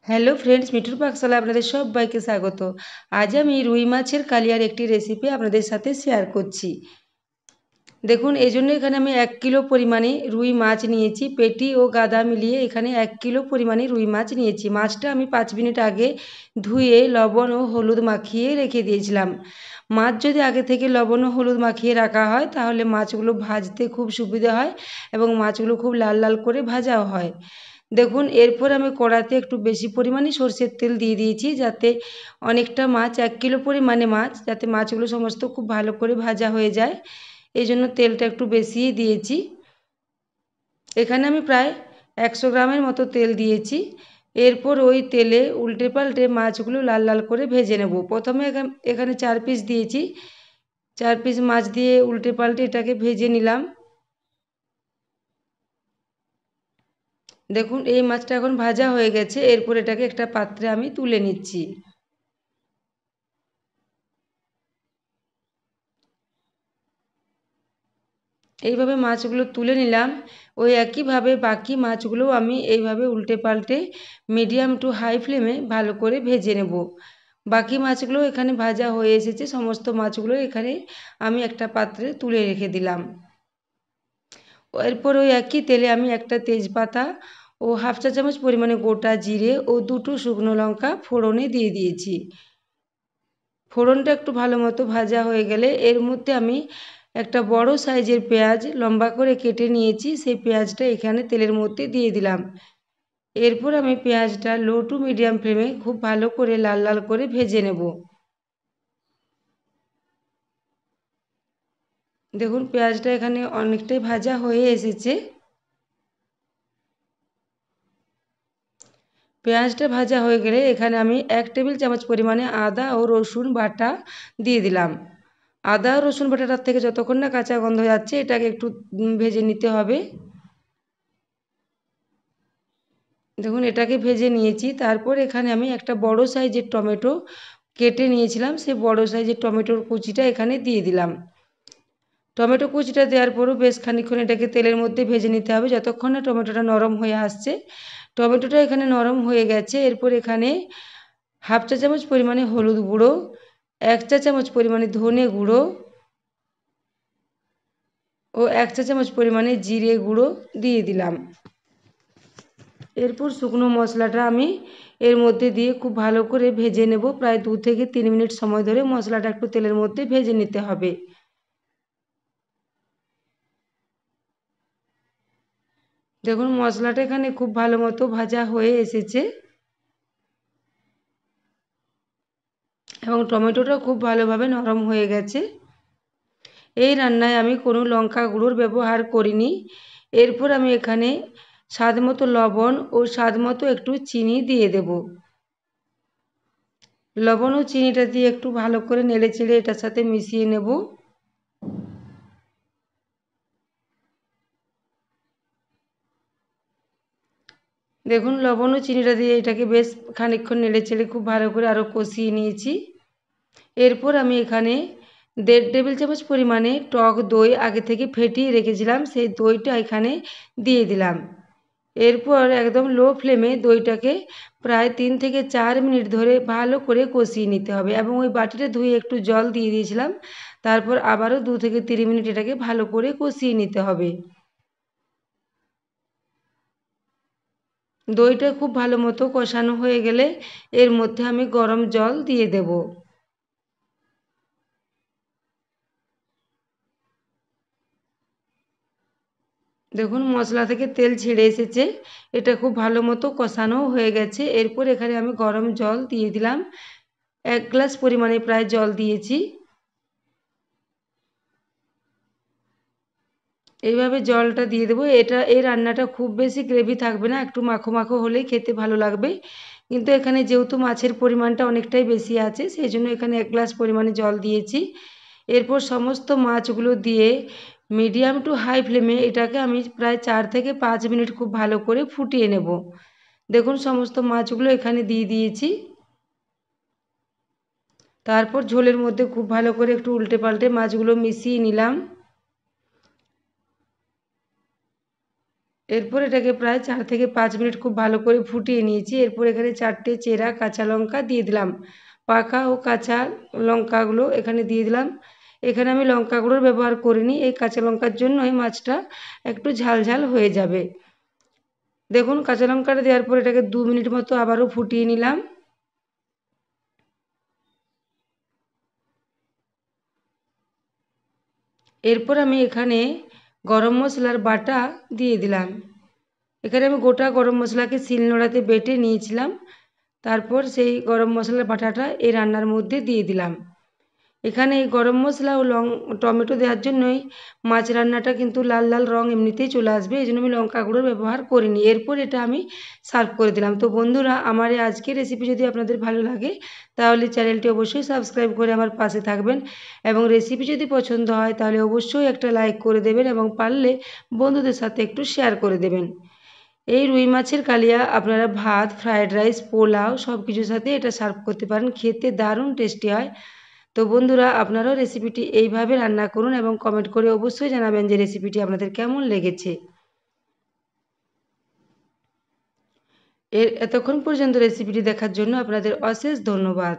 Hello friends, মিঠুর পাকশালায় আপনাদের সবাইকে স্বাগত। আজ আমি রুই মাছের কালিয়ার একটি রেসিপি আপনাদের সাথে শেয়ার করছি। দেখুন, এই জন্য এখানে আমি 1 কিলো পরিমাণে রুই মাছ নিয়েছি। পেটি ও গাদা মিলিয়ে এখানে 1 কিলো পরিমাণে রুই মাছ নিয়েছি। মাছটা আমি 5 মিনিট আগে ধুয়ে লবণ ও হলুদ মাখিয়ে রেখে দিয়েছিলাম। মাছ যদি আগে থেকে লবণ ও হলুদ মাখিয়ে রাখা হয় তাহলে মাছগুলো ভাজতে খুব সুবিধা হয় এবং মাছগুলো খুব লাল লাল করে ভাজাও হয়। দেখুন, এরপর আমি কড়াতে একটু বেশি পরিমাণে সরষের তেল দিয়ে দিয়েছি, যাতে অনেকটা মাছ 1 কিলো পরিমাণে মাছ, যাতে মাছগুলো সমস্ত খুব ভালো করে ভাজা হয়ে যায়। এই জন্য তেলটা একটু বেশিই দিয়েছি। এখানে আমি প্রায় 100 গ্রামের মতো তেল দিয়েছি। এরপর ওই তেলে উল্টে পাল্টে মাছগুলো লাল লাল করে ভেজে নেব। প্রথমে এখানে 4 পিস দিয়েছি। 4 পিস মাছ দিয়ে উল্টে পাল্টে এটাকে ভেজে নিলাম। দেখুন, এই মাছটা এখন ভাজা হয়ে গেছে। এরপর এটাকে একটা পাত্রে আমি তুলে নিচ্ছি। এইভাবে মাছগুলো তুলে নিলাম। ওই একইভাবে বাকি মাছগুলো আমি এইভাবে উল্টে পাল্টে মিডিয়াম টু হাই ফ্লেমে ভালো করে ভেজে নেব। বাকি মাছগুলো এখানে ভাজা হয়ে এসেছে। সমস্ত মাছগুলো এখানে আমি একটা পাত্রে তুলে রেখে দিলাম। এরপর ওই একই তেলে আমি একটা তেজপাতা ও হাফ চা চামচ পরিমাণে গোটা জিরে ও 2টো শুকনো লঙ্কা ফোড়নে দিয়ে দিয়েছি। ফোড়নটা একটু ভালো মতো ভাজা হয়ে গেলে এর মধ্যে আমি একটা বড় সাইজের পেঁয়াজ লম্বা করে কেটে নিয়েছি, সেই পেঁয়াজটা এখানে তেলের মধ্যে দিয়ে দিলাম। এরপর আমি পেঁয়াজটা লো টু মিডিয়াম ফ্লেমে খুব ভালো করে লাল লাল করে ভেজে নেব। দেখুন, পেঁয়াজটা এখানে অনেকটাই ভাজা হয়ে এসেছে। পেঁয়াজটা ভাজা হয়ে গেলে এখানে আমি 1 টেবিল চামচ পরিমাণে আদা ও রসুন বাটা দিয়ে দিলাম। আদা ও রসুন বাটাটার থেকে যতক্ষণ না কাঁচা গন্ধ যাচ্ছে এটাকে একটু ভেজে নিতে হবে। দেখুন, এটাকে ভেজে নিয়েছি। তারপর এখানে আমি একটা বড় সাইজের টমেটো কেটে নিয়েছিলাম, সেই বড় সাইজের টমেটোর কুচিটা এখানে দিয়ে দিলাম। টমেটো কুচিটা দেওয়ার পরও বেশ খানিকক্ষণ এটাকে তেলের মধ্যে ভেজে নিতে হবে, যতক্ষণ না টমেটোটা নরম হয়ে আসছে। টমেটোটা এখানে নরম হয়ে গেছে। এরপর এখানে হাফ চা চামচ পরিমাণে হলুদ গুঁড়ো, 1 চা চামচ পরিমাণে ধনে গুঁড়ো ও 1 চা চামচ পরিমাণে জিরে গুঁড়ো দিয়ে দিলাম। এরপর শুকনো মশলাটা আমি এর মধ্যে দিয়ে খুব ভালো করে ভেজে নেব। প্রায় 2 থেকে 3 মিনিট সময় ধরে মশলাটা একটু তেলের মধ্যে ভেজে নিতে হবে। দেখুন, মশলাটা এখানে খুব ভালো মতো ভাজা হয়ে এসেছে এবং টমেটোটাও খুব ভালোভাবে নরম হয়ে গেছে। এই রান্নায় আমি কোনো লঙ্কা গুঁড়োর ব্যবহার করিনি। এরপর আমি এখানে স্বাদ মতো লবণ ও স্বাদ মতো একটু চিনি দিয়ে দেব। লবণ ও চিনিটা দিয়ে একটু ভালো করে নেড়ে চেড়ে এটার সাথে মিশিয়ে নেব। দেখুন, লবণ ও চিনিটা দিয়ে এটাকে বেশ খানিকক্ষণ নেড়ে চেড়ে খুব ভালো করে আরও কষিয়ে নিয়েছি। এরপর আমি এখানে 1.5 টেবিল চামচ পরিমাণে টক দই আগে থেকে ফেটিয়ে রেখেছিলাম, সেই দইটা এখানে দিয়ে দিলাম। এরপর একদম লো ফ্লেমে দইটাকে প্রায় 3 থেকে 4 মিনিট ধরে ভালো করে কষিয়ে নিতে হবে এবং ওই বাটিটা ধুয়ে একটু জল দিয়ে দিয়েছিলাম। তারপর আবারও 2 থেকে 3 মিনিট এটাকে ভালো করে কষিয়ে নিতে হবে। দইটা খুব ভালো মতো কষানো হয়ে গেলে এর মধ্যে আমি গরম জল দিয়ে দেব। দেখুন, মশলা থেকে তেল ছেড়ে এসেছে। এটা খুব ভালো মতো কষানো হয়ে গেছে। এরপর এখানে আমি গরম জল দিয়ে দিলাম। 1 গ্লাস পরিমাণে প্রায় জল দিয়েছি। এইভাবে জলটা দিয়ে দেবো। এই রান্নাটা খুব বেশি গ্রেভি থাকবে না, একটু মাখো মাখো হলেই খেতে ভালো লাগবে। কিন্তু এখানে যেহেতু মাছের পরিমাণটা অনেকটাই বেশি আছে, সেই জন্য এখানে 1 গ্লাস পরিমাণে জল দিয়েছি। এরপর সমস্ত মাছগুলো দিয়ে মিডিয়াম টু হাই ফ্লেমে এটাকে আমি প্রায় 4 থেকে 5 মিনিট খুব ভালো করে ফুটিয়ে নেব। দেখুন, সমস্ত মাছগুলো এখানে দিয়ে দিয়েছি। তারপর ঝোলের মধ্যে খুব ভালো করে একটু উল্টে পাল্টে মাছগুলো মিশিয়ে নিলাম। এরপর এটাকে প্রায় 4 থেকে 5 মিনিট খুব ভালো করে ফুটিয়ে নিয়েছি। এরপর এখানে 4টে চেরা কাঁচা লঙ্কা দিয়ে দিলাম। পাকা ও কাঁচা লঙ্কাগুলো এখানে দিয়ে দিলাম। এখানে আমি লঙ্কা গুঁড়োর ব্যবহার করিনি, এই কাঁচা লঙ্কার জন্যই মাছটা একটু ঝাল ঝাল হয়ে যাবে। দেখুন কাঁচা লঙ্কাটা দেওয়ার পর এটাকে 2 মিনিট মতো আবারও ফুটিয়ে নিলাম। এরপর আমি এখানে গরম মশলার বাটা দিয়ে দিলাম। এখানে আমি গোটা গরম মশলাকে শিলনোড়াতে বেটে নিয়েছিলাম। তারপর সেই গরম মশলার বাটাটা এই রান্নার মধ্যে দিয়ে দিলাম। এখানে এই গরম মশলা ও টমেটো দেওয়ার জন্যই মাছ রান্নাটা কিন্তু লাল লাল রং এমনিতেই চলে আসবে, এই জন্য আমি লঙ্কা গুঁড়োর ব্যবহার করিনি। এরপর এটা আমি সার্ভ করে দিলাম। তো বন্ধুরা, আমার এই আজকের রেসিপি যদি আপনাদের ভালো লাগে তাহলে চ্যানেলটি অবশ্যই সাবস্ক্রাইব করে আমার পাশে থাকবেন, এবং রেসিপি যদি পছন্দ হয় তাহলে অবশ্যই একটা লাইক করে দেবেন, এবং পারলে বন্ধুদের সাথে একটু শেয়ার করে দেবেন। এই রুই মাছের কালিয়া আপনারা ভাত, ফ্রায়েড রাইস, পোলাও সব কিছুর সাথে এটা সার্ভ করতে পারেন, খেতে দারুণ টেস্টি হয়। তো বন্ধুরা, আপনারাও রেসিপিটি এইভাবে রান্না করুন এবং কমেন্ট করে অবশ্যই জানাবেন যে রেসিপিটি আপনাদের কেমন লেগেছে। এতক্ষণ পর্যন্ত রেসিপিটি দেখার জন্য আপনাদের অশেষ ধন্যবাদ।